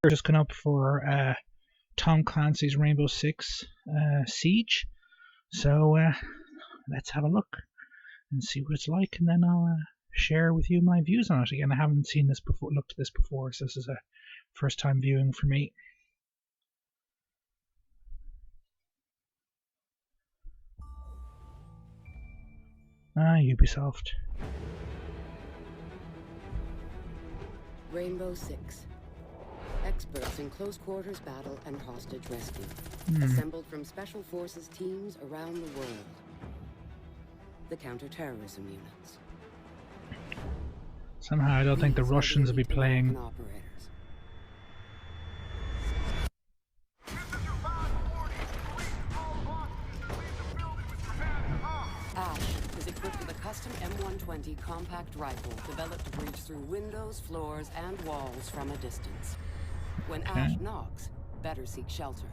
just gone up for Tom Clancy's Rainbow Six Siege. So let's have a look and see what it's like, and then I'll share with you my views on it. Again, I haven't seen this before, looked at this before, so this is a first time viewing for me. Ubisoft. Rainbow Six. Experts in close quarters battle and hostage rescue. Assembled from special forces teams around the world. The counter-terrorism units. Somehow I don't think the Russians will be playing. Ash is equipped with a custom M120 compact rifle developed to breach through windows, floors, and walls from a distance. When Ash knocks, better seek shelter.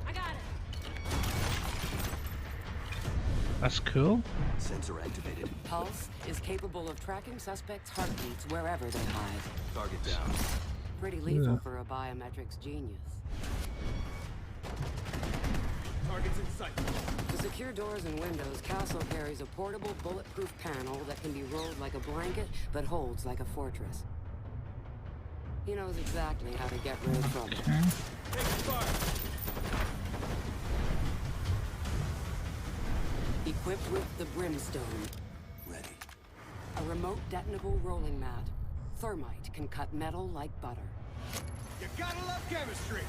I got it. That's cool. Sensor activated. Pulse is capable of tracking suspects' heartbeats wherever they hide. Target down. Pretty lethal for a biometrics genius. Targets in sight. To secure doors and windows, Castle carries a portable bulletproof panel that can be rolled like a blanket, but holds like a fortress. He knows exactly how to get rid of trouble. Equipped with the Brimstone. Ready. A remote detonable rolling mat. Thermite can cut metal like butter. You gotta love chemistry.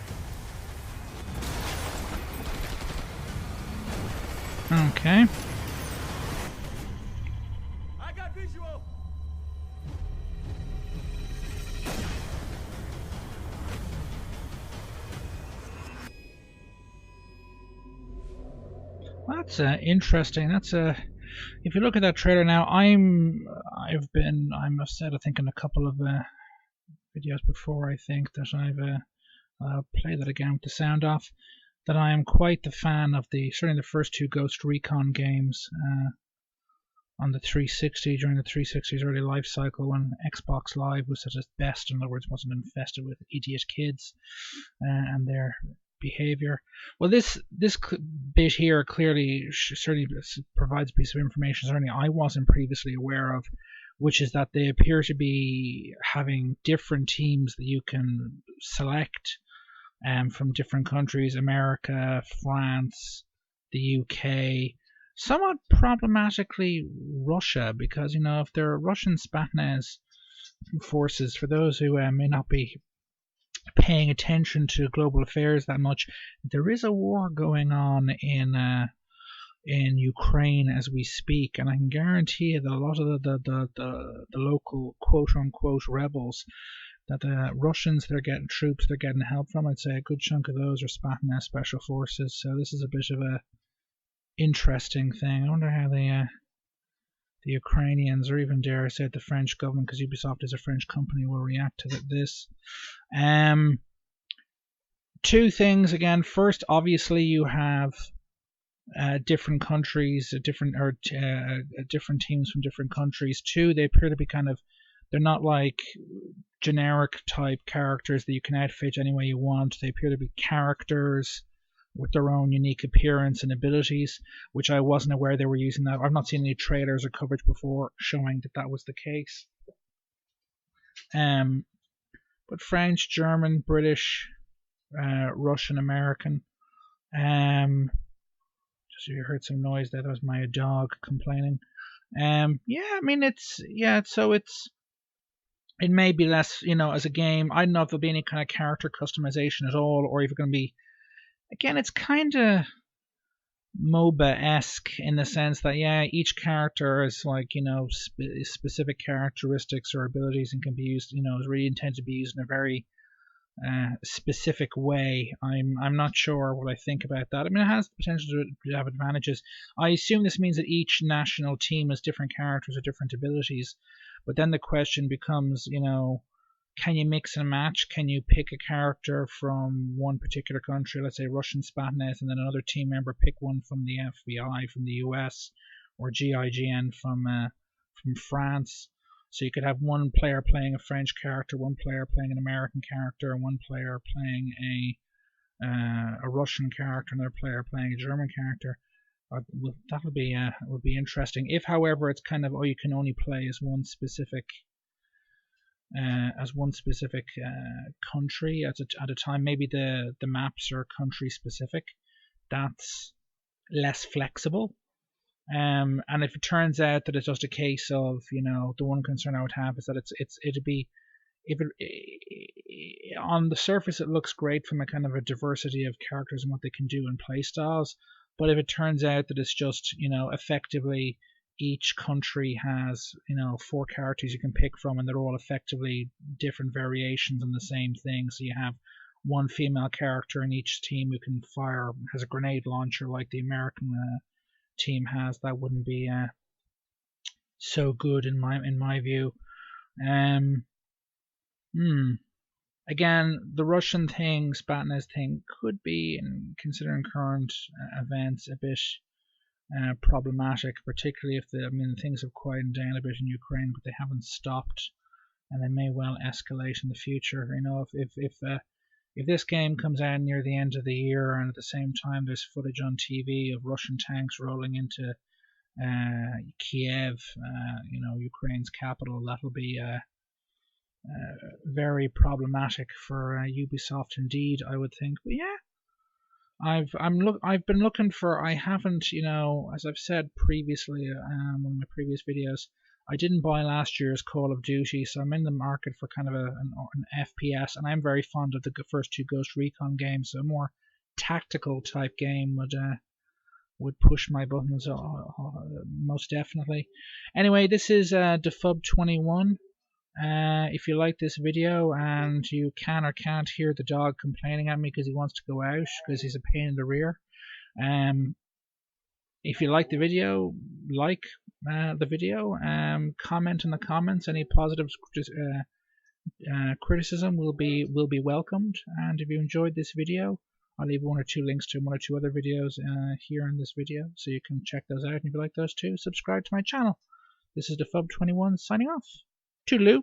Okay. I got visual. That's interesting. That's if you look at that trailer now, I must say, I think in a couple of videos before, I think that I'll play that again with the sound off, that I am quite the fan of certainly the first two Ghost Recon games on the 360 during the 360's early life cycle, when Xbox Live was at its best, in other words, wasn't infested with idiot kids and their behavior. Well, this bit here clearly certainly provides a piece of information certainly I wasn't previously aware of, which is that they appear to be having different teams that you can select from different countries: America, France, the UK, somewhat problematically Russia, because, you know, if there are Russian Spetsnaz forces, for those who may not be paying attention to global affairs that much, there is a war going on in Ukraine as we speak, and I can guarantee you that a lot of the local quote-unquote rebels, that the Russians they're getting troops, they're getting help from, I'd say a good chunk of those are Spetsnaz special forces. So this is a bit of a interesting thing. I wonder how the Ukrainians, or even dare I say the French government, because Ubisoft is a French company, will react to this. Two things again. First, obviously you have different countries, different teams from different countries. Two, they appear to be they're not like generic type characters that you can outfit any way you want. They appear to be characters with their own unique appearance and abilities, which I wasn't aware they were using that. I've not seen any trailers or coverage before showing that was the case. But French, German, British, Russian, American. Just you heard some noise there. That was my dog complaining. Yeah, I mean it may be less, you know, as a game. I don't know if there'll be any kind of character customization at all, or if it's going to be, again, it's kind of MOBA-esque in the sense that, yeah, each character is like, you know, specific characteristics or abilities and can be used, you know, is really intended to be used in a very specific way. I'm not sure what I think about that. I mean, it has the potential to have advantages. I assume this means that each national team has different characters or different abilities, but then the question becomes, you know, can you mix and match? Can you pick a character from one particular country, let's say Russian Spetsnaz, and then another team member pick one from the FBI, from the US, or GIGN from France? So you could have one player playing a French character, one player playing an American character, and one player playing a Russian character, another player playing a German character. That would be interesting. If, however, it's kind of you can only play as one specific country at a time. Maybe the maps are country specific. That's less flexible. And if it turns out that it's just a case of, the one concern I would have is that it'd be, if it on the surface it looks great from a kind of a diversity of characters and what they can do in play styles, but if it turns out that it's just, effectively each country has, 4 characters you can pick from, and they're all effectively different variations on the same thing. So you have one female character in each team who can fire, has a grenade launcher like the American team has. That wouldn't be so good in my view. Again, the Russian thing, Spatnaz thing, could be, considering current events, a bit problematic, particularly if things have quieted down a bit in Ukraine, but they haven't stopped, and they may well escalate in the future. If this game comes out near the end of the year, and at the same time there's footage on TV of Russian tanks rolling into Kiev, Ukraine's capital, that'll be very problematic for Ubisoft indeed, I would think. But yeah, I've been looking for. I haven't, as I've said previously, one of my previous videos, I didn't buy last year's Call of Duty, so I'm in the market for kind of an FPS, and I'm very fond of the first 2 Ghost Recon games. So a more tactical type game would push my buttons most definitely. Anyway, this is Defub21. If you like this video and you can or can't hear the dog complaining at me because he wants to go out because he's a pain in the rear, if you like the video, comment in the comments. Any positive criticism will be welcomed. And if you enjoyed this video, I'll leave 1 or 2 links to 1 or 2 other videos here in this video, so you can check those out. And if you like those too, subscribe to my channel. This is Defub21 signing off. Toodaloo.